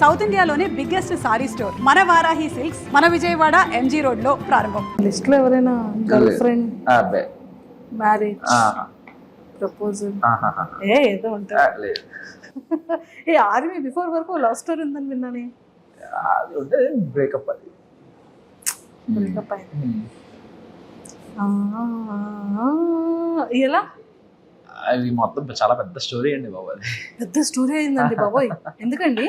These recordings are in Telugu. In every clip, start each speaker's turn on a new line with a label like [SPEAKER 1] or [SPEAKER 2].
[SPEAKER 1] సౌత్ ఇండియాలోనే బిగ్గెస్ట్ సారీ స్టోర్ మన వారాహి సిల్క్స్ మన విజయవాడ ఎంజీ రోడ్ లో ప్రారంభం.
[SPEAKER 2] లిస్ట్ లో ఎవరైనా గర్ల్ ఫ్రెండ్,
[SPEAKER 3] అబ్బాయి,
[SPEAKER 2] మ్యారేజ్, ప్రపోజల్ ఏదో ఉంటుంది. ఏ ఆర్మీ బిఫోర్ వరకు లవ్ స్టోరీ ఉందని విన్నానే.
[SPEAKER 3] అది ఉంటే బ్రేకప్, అది
[SPEAKER 2] బ్రేకప్ అయింది. ఎలా?
[SPEAKER 3] అది మొత్తం చాలా పెద్ద స్టోరీ అండి బాబు. అది
[SPEAKER 2] పెద్ద స్టోరీ అయిందండి బాబోయ్. ఎందుకండి?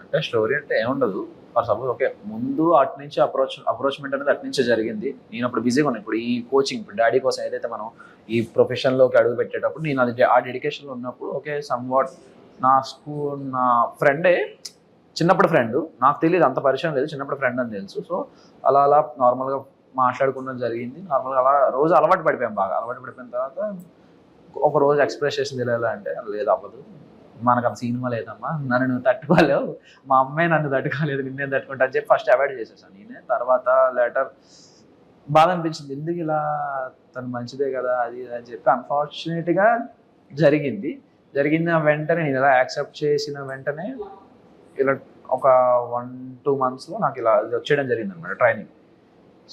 [SPEAKER 3] అంటే స్టోరీ అంటే ఏముండదు. ఫర్ సపోజ్ ఓకే, ముందు అటు నుంచి అప్రోచ్మెంట్ అనేది అటు నుంచే జరిగింది. నేను అప్పుడు బిజీగా ఉన్నాను. ఇప్పుడు ఈ కోచింగ్, ఇప్పుడు డాడీ కోసం ఏదైతే మనం ఈ ప్రొఫెషన్లోకి అడుగు పెట్టేటప్పుడు నేను అది ఆ డెడికేషన్లో ఉన్నప్పుడు ఓకే, సమ్ వాట్ నా ఫ్రెండే, చిన్నప్పుడు ఫ్రెండ్, నాకు తెలియదు, అంత పరిచయం లేదు, చిన్నప్పుడు ఫ్రెండ్ అని తెలుసు. సో అలా నార్మల్గా మాట్లాడుకోవడం జరిగింది. నార్మల్గా అలా రోజు అలవాటు పడిపోయాం. బాగా అలవాటు పడిపోయిన తర్వాత ఒక రోజు ఎక్స్ప్రెస్ చేసింది ఎలా అంటే, లేదు అవ్వదు, మనకు అంత సినిమా లేదమ్మా, నన్ను నువ్వు తట్టుకోలేవు, మా అమ్మాయి నన్ను తట్టుకోలేదు, నిన్నేం తట్టుకుంటా అని చెప్పి ఫస్ట్ అవాయిడ్ చేసేసాను నేనే. తర్వాత లేటర్ బాధ అనిపించింది, ఎందుకు ఇలా, తను మంచిదే కదా అది అని చెప్పి. అన్ఫార్చునేట్గా జరిగిన వెంటనే నేను ఇలా యాక్సెప్ట్ చేసిన వెంటనే ఇలా ఒక 1-2 monthsలో నాకు ఇలా వచ్చేయడం జరిగింది అనమాట ట్రైనింగ్.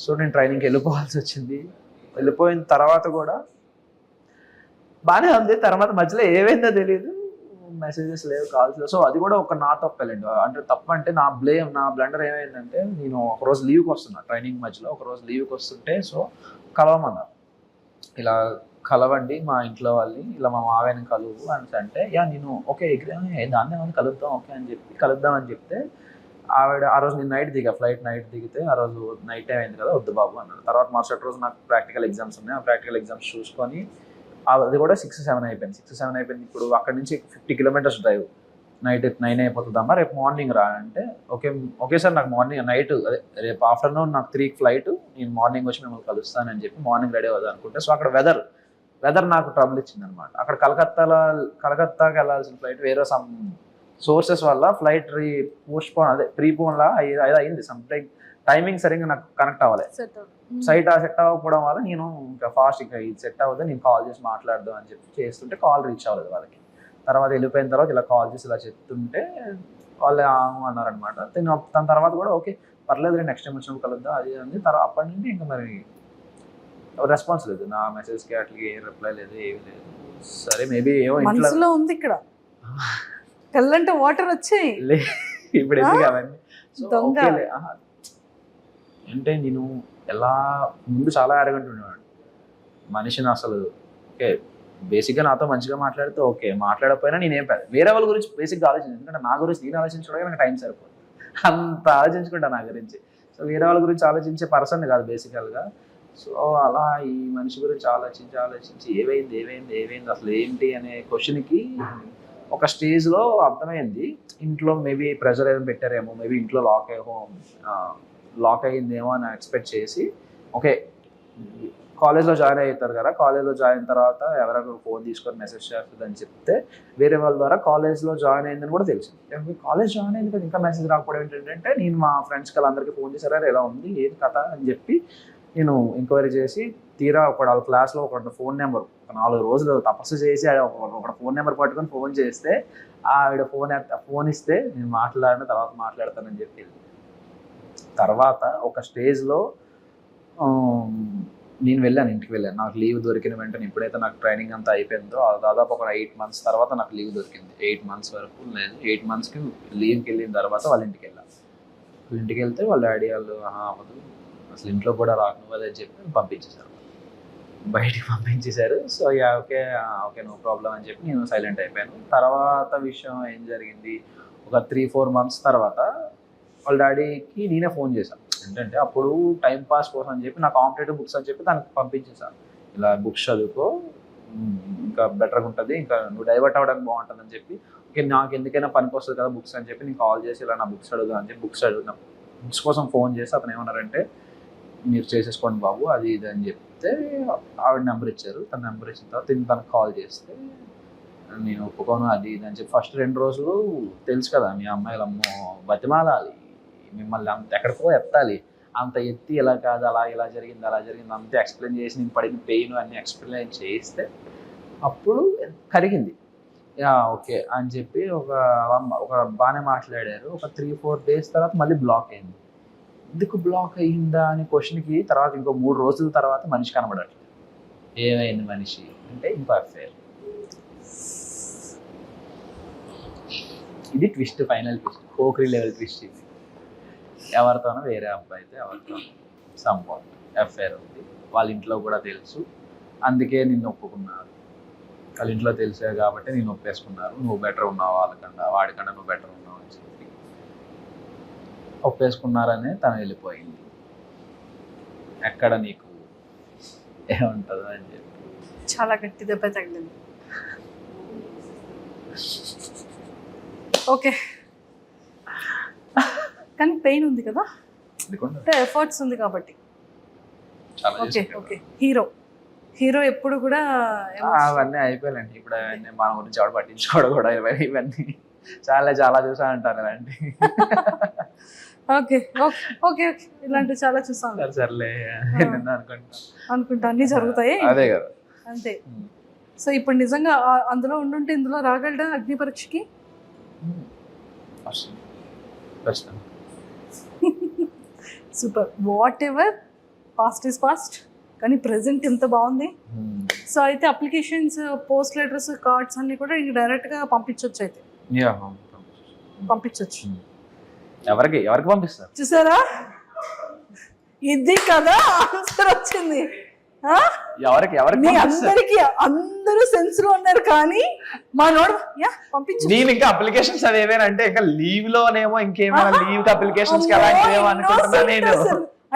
[SPEAKER 3] సో నేను ట్రైనింగ్కి వెళ్ళిపోవాల్సి వచ్చింది. వెళ్ళిపోయిన తర్వాత కూడా బాగానే ఉంది. తర్వాత మధ్యలో ఏమైందో తెలియదు, మెసేజెస్ లేవు, కాల్స్ లేవు. సో అది కూడా ఒక నా తప్పలేండి. అంటే తప్పు అంటే నా బ్లండర్ ఏమైందంటే, నేను ఒకరోజు లీవ్కి వస్తున్నా, ట్రైనింగ్ మధ్యలో ఒకరోజు లీవ్కి వస్తుంటే, సో కలవమన్నారు, ఇలా కలవండి మా ఇంట్లో వాళ్ళని, ఇలా మా మావయ్యని కలువు అని అంటే, నేను ఓకే దాన్ని ఏమైనా కలుద్దాం ఓకే అని చెప్పి కలుద్దామని చెప్తే, ఆవిడ ఆ రోజు నేను ఫ్లైట్ నైట్ దిగితే, ఆ రోజు నైట్ టైం అయింది కదా, వద్దు బాబు అన్నాడు. తర్వాత మరుసటి రోజు నాకు ప్రాక్టికల్ ఎగ్జామ్స్ ఉన్నాయి. ఆ ప్రాక్టికల్ ఎగ్జామ్స్ చూసుకొని అది కూడా 6-7 అయిపోయింది. ఇప్పుడు అక్కడ నుంచి 50 kilometers డ్రైవ్, నైట్ 9 అయిపోతుందమ్మా, రేపు మార్నింగ్ రా అంటే, ఓకే సార్, నాకు మార్నింగ్ నైట్ అదే రేపు ఆఫ్టర్నూన్ నాకు 3 ఫ్లైట్, నేను మార్నింగ్ వచ్చి మిమ్మల్ని కలుస్తానని చెప్పి మార్నింగ్ రెడీ అవుదాం అనుకుంటే, సో అక్కడ వెదర్ నాకు ట్రబుల్ ఇచ్చింది అనమాట. అక్కడ కలకత్తాకి వెళ్ళాల్సిన ఫ్లైట్ వేరే సమ్ సోర్సెస్ వల్ల ఫ్లైట్ ప్రీపోన్ లా అయింది. సంథింగ్ టైమింగ్ సరిగ్గా నాకు కనెక్ట్ అవ్వలేదు, సెట్ అవ్వకపోవడం వల్ల నేను ఇంకా ఫాస్ట్ ఇంకా ఇది సెట్ అవ్వదు, నేను కాల్ చేసి మాట్లాడదాం అని చెప్పి చేస్తుంటే కాల్ రీచ్ అవ్వలేదు వాళ్ళకి. తర్వాత వెళ్ళిపోయిన తర్వాత ఇలా కాల్ చేసి ఇలా చెప్తుంటే వాళ్ళు అన్నారనమాట. తన తర్వాత కూడా ఓకే పర్లేదు, నెక్స్ట్ టైం వచ్చినప్పుడు కలుద్దాం అది అంది. తర్వాత అప్పటి నుండి ఇంకా మరి రెస్పాన్స్ లేదు, నా మెసేజ్కి అట్లా ఏం రిప్లై లేదు, ఏమి లేదు. సరే మేబీ ఏమో
[SPEAKER 2] ఇంట్లో ఉంది, ఇక్కడ కళ్ళంటే వాటర్ వచ్చాయి
[SPEAKER 3] ఇప్పుడు ఎందుకు అవన్నీ. అంటే నేను ఎలా ముందు చాలా అరగంట ఉండేవాడు మనిషిని అసలు. ఓకే బేసిక్గా నాతో మంచిగా మాట్లాడితే ఓకే, మాట్లాడకపోయినా నేనేం వేరే వాళ్ళ గురించి బేసిక్గా ఆలోచించాను. ఎందుకంటే నా గురించి నేను ఆలోచించడానికి నాకు టైం సరిపోదు, అంత ఆలోచించుకుంటా నా గురించి. సో వేరే వాళ్ళ గురించి ఆలోచించే పర్సన్ కాదు బేసికల్గా. సో అలా ఈ మనిషి గురించి ఆలోచించి ఏమైంది అసలు ఏంటి అనే క్వశ్చన్కి ఒక స్టేజ్లో అర్థమైంది, ఇంట్లో మేబీ ప్రెషర్ ఏమైనా పెట్టారేమో, మేబీ ఇంట్లో లాక్ అయ్యిందేమో అని ఎక్స్పెక్ట్ చేసి, ఓకే కాలేజ్లో జాయిన్ అవుతారు కదా, కాలేజ్లో జాయిన్ అయిన తర్వాత ఎవరైనా ఫోన్ తీసుకొని మెసేజ్ చేస్తుందని చెప్తే వేరే వాళ్ళ ద్వారా కాలేజ్లో జాయిన్ అయిందని కూడా తెలిసింది. కాలేజ్ జాయిన్ అయింది కదా ఇంకా మెసేజ్ రాకపోవడం ఏంటంటే, నేను మా ఫ్రెండ్స్కి వాళ్ళందరికీ ఫోన్ చేశారా ఎలా ఉంది ఏది కథ అని చెప్పి నేను ఎంక్వైరీ చేసి, తీరా వాళ్ళ క్లాస్లో ఒక ఫోన్ నెంబర్ 4 రోజులు తపస్సు చేసి ఒక ఫోన్ నెంబర్ పట్టుకొని ఫోన్ చేస్తే, ఆవిడ ఫోన్ ఇస్తే నేను తర్వాత మాట్లాడతానని చెప్పి. తర్వాత ఒక స్టేజ్లో నేను ఇంటికి వెళ్ళాను. నాకు లీవ్ దొరికిన వెంటనే ఎప్పుడైతే నాకు ట్రైనింగ్ అంతా అయిపోయిందో దాదాపు ఒక 8 months తర్వాత నాకు లీవ్ దొరికింది. 8 months వరకు లేదు. 8 monthsకి లీవ్కి వెళ్ళిన తర్వాత వాళ్ళ ఇంటికి వెళ్ళాను. ఇంటికి వెళ్తే వాళ్ళ డాడీ వాళ్ళు అవ్వదు అసలు ఇంట్లో కూడా రాకు అదని చెప్పి బయటికి పంపించేశారు. సో ఓకే నో ప్రాబ్లం అని చెప్పి నేను సైలెంట్ అయిపోయాను. తర్వాత విషయం ఏం జరిగింది, ఒక 3-4 months తర్వాత వాళ్ళ డాడీకి నేనే ఫోన్ చేశాను. ఏంటంటే అప్పుడు టైం పాస్ కోసం అని చెప్పి నా కాంపిటేటివ్ బుక్స్ అని చెప్పి దానికి పంపించేశాను. ఇలా బుక్స్ చదువుకో ఇంకా బెటర్గా ఉంటుంది, ఇంకా నువ్వు డైవర్ట్ అవ్వడానికి బాగుంటుంది అని చెప్పి. ఓకే నాకు ఎందుకైనా పనికి వస్తుంది కదా బుక్స్ అని చెప్పి నేను కాల్ చేసి ఇలా నా బుక్స్ అడుగుదా అని చెప్పి బుక్స్ కోసం ఫోన్ చేసి అతను ఏమన్నారంటే, మీరు చేసేసుకోండి బాబు అది ఇది అని చెప్తే ఆవిడ నెంబర్ ఇచ్చారు. తన నెంబర్ ఇచ్చిన తర్వాత తనకు కాల్ చేస్తే నేను ఒప్పుకోను అది ఇది అని చెప్పి. ఫస్ట్ 2 రోజులు తెలుసు కదా మీ అమ్మాయిలు అమ్మో బతిమాలాలి, మిమ్మల్ని అంత ఎక్కడికో ఎత్తాలి, అంత ఎత్తి ఇలా కాదు ఇలా జరిగింది అంతే ఎక్స్ప్లెయిన్ చేసి నేను పడిన పెయిన్ అన్ని ఎక్స్ప్లెయిన్ చేస్తే అప్పుడు కరిగింది. ఓకే అని చెప్పి ఒక బాగానే మాట్లాడారు. ఒక 3-4 డేస్ తర్వాత మళ్ళీ బ్లాక్ అయింది. ఎందుకు బ్లాక్ అయ్యిందా అని క్వశ్చన్కి తర్వాత ఇంకో 3 రోజుల తర్వాత మనిషి కనబడట్లేదు. ఏమైంది మనిషి అంటే ఇంకో అఫేర్. ఇది twist, final twist, Pokiri level twist ఇది. ఎవరితోనో వేరే అబ్బాయితో ఎవరితోనో సంభవం అఫేర్ ఉంది. వాళ్ళ ఇంట్లో కూడా తెలుసు, అందుకే నిన్ను ఒప్పుకున్నారు. వాళ్ళ ఇంట్లో తెలిసే కాబట్టి నేను ఒప్పేసుకున్నారు. నువ్వు బెటర్ ఉన్నావు వాళ్ళకన్నా, వాడికన్నా నువ్వు బెటర్ ఉన్నావు అని చెప్పి ఒప్పేసుకున్నారనే తను వెళ్ళిపోయింది. ఎక్కడ నీకు ఏముంటుందో అని చెప్పి.
[SPEAKER 2] చాలా గట్టి దెబ్బ తగిలింది. ఓకే, కానీ పెయిన్ ఉంది కదా, అంటే ఎఫర్ట్స్ ఉంది కాబట్టి. ఓకే ఓకే, హీరో ఎప్పుడు కూడా
[SPEAKER 3] అవన్నీ అయిపోయాలండి. ఇప్పుడు అవన్నీ మన గురించి ఎవరు పట్టించుకోవడం కూడా ఇవన్నీ చాలా చాలా చూసా అంటారు ఇలాంటి.
[SPEAKER 2] ఓకే ఓకే ఓకే ఓకే, ఇలాంటివి చాలా చూస్తాను.
[SPEAKER 3] సర్లే
[SPEAKER 2] అనుకుంటా అన్ని జరుగుతాయి.
[SPEAKER 3] అదే కదా,
[SPEAKER 2] అంతే. సో ఇప్పుడు నిజంగా అందులో ఉండుంటే ఇందులో రాగలడా అగ్ని పరీక్షకి? Super. Whatever, past is past, కానీ ప్రెసెంట్ ఎంత బాగుంది. సో అయితే అప్లికేషన్స్, పోస్ట్ లెటర్స్, కార్డ్స్ అన్ని కూడా ఇంక డైరెక్ట్గా పంపించవచ్చు. అయితే పంపించవచ్చు.
[SPEAKER 3] ఎవరికి పంపిస్తారు?
[SPEAKER 2] చూసారా, ఇది కదా ఆన్సర్ వచ్చింది. అందరికి అందరూ సెన్స్ లో ఉన్నారు, కానీ మా నోడు పంపించు.
[SPEAKER 3] నేను ఇంకా అప్లికేషన్స్ అవి ఏమైనా అంటే ఇంకా లీవ్ లోనేమో ఇంకేమైనా లీవ్ అప్లికేషన్స్ అనుకుంటున్నా నేను.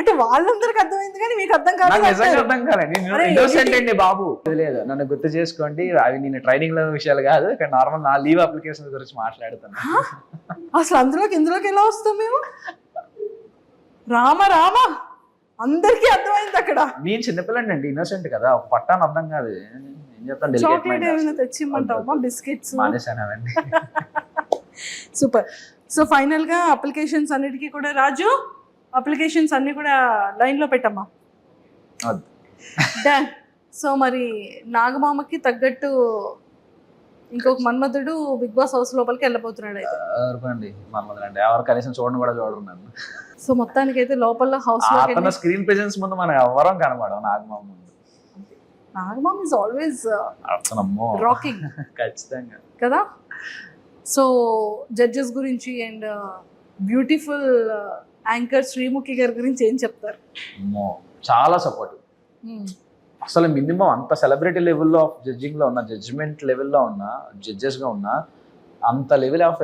[SPEAKER 2] అంటే వాళ్ళందరికి అర్థమైంది కానీ మీకు అర్థం కాదు.
[SPEAKER 3] నిజంగా అర్థం కాదండి. ఇన్నోసెంట్ అండి బాబు. లేదు, నన్ను గుర్తు చేసుకోండి, అవి నేను ట్రైనింగ్ లో విషయాలు కాదు, ఇక్కడ నార్మల్ నా లీవ్ అప్లికేషన్ గురించి మాట్లాడుతాను.
[SPEAKER 2] అసలు ఇందులోకి ఎలా వస్తాం మేము? రామ అందరికీ అర్థమైంది అక్కడ.
[SPEAKER 3] నేను చిన్నపిల్లండి అండి, ఇన్నోసెంట్ కదా, ఒక పట్టాను అర్థం కాదు. ఏం చెప్తాను,
[SPEAKER 2] చాక్లెట్ ఏమైనా తెచ్చిమ్మంటావా? బిస్కెట్స్
[SPEAKER 3] మానేసాను అవన్నీ.
[SPEAKER 2] సూపర్. సో ఫైనల్ గా అప్లికేషన్స్ అన్నిటికీ కూడా రాజు, అప్లికేషన్స్ అన్ని కూడా లైన్ లో పెట్టమ్మా. డన్. సో మరి నాగమామకి తగ్గట్టు ఇంకొక మన్మధుడు బిగ్ బాస్ హౌస్ లోపలికి వెళ్ళబోతున్నాడు. అయితే
[SPEAKER 3] మన్మధుడు అంటే ఎవరు కనీసం చూడను కూడా చూడరు నన్ను.
[SPEAKER 2] సో మొత్తానికి అయితే లోపల హౌస్ లో
[SPEAKER 3] స్క్రీన్ ప్రెజెన్స్ ముందు మనం ఎవరం కనబడం.
[SPEAKER 2] Nagamama is always rocking.
[SPEAKER 3] ఖచ్చితంగా
[SPEAKER 2] కదా. సో జడ్జెస్ గురించి అండ్ బ్యూటిఫుల్ యాంకర్ శ్రీముఖి గారి గురించి ఏం చెప్తారు?
[SPEAKER 3] చాలా సపోర్ట్. అసలు మినిమం అంత సెలబ్రిటీ లెవెల్లో ఆఫ్ జడ్జింగ్ లో ఉన్న, జడ్జిమెంట్ లెవెల్లో ఉన్న, జడ్జెస్ గా ఉన్న అంత లెవెల్ ఆఫ్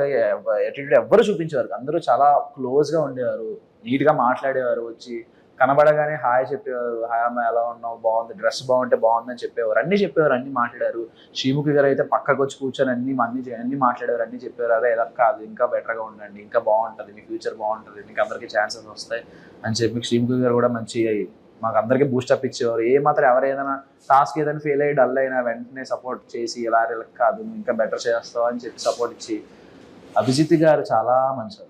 [SPEAKER 3] యాటిట్యూడ్ ఎవ్వరు చూపించేవారు. అందరూ చాలా క్లోజ్ గా ఉండేవారు, నీట్ గా మాట్లాడేవారు, వచ్చి కనబడగానే హాయ్ చెప్పేవారు. హాయ్ అమ్మ, ఎలా ఉన్నావు, బాగుంది, డ్రెస్ బాగుంటే బాగుందని చెప్పేవారు, అన్ని చెప్పేవారు, అన్ని మాట్లాడారు. శ్రీముఖి గారు అయితే పక్కకు వచ్చి కూర్చొని అన్ని మాట్లాడేవారు, అన్ని చెప్పేవారు. అదే ఎలా కాదు, ఇంకా బెటర్గా ఉండండి, ఇంకా బాగుంటుంది, మీ ఫ్యూచర్ బాగుంటుంది, మీకు అందరికీ ఛాన్సెస్ వస్తాయి అని చెప్పి శ్రీముఖి గారు కూడా మంచి మాకు అందరికీ బూస్టప్ ఇచ్చేవారు. మాత్రం ఎవరు ఏదైనా టాస్క్ ఏదైనా ఫెయిల్ అయ్యి డల్ అయినా వెంటనే సపోర్ట్ చేసి ఎలా కాదు ఇంకా బెటర్ చేస్తావు అని చెప్పి సపోర్ట్ ఇచ్చి. అభిజిత్ గారు చాలా మంచివారు.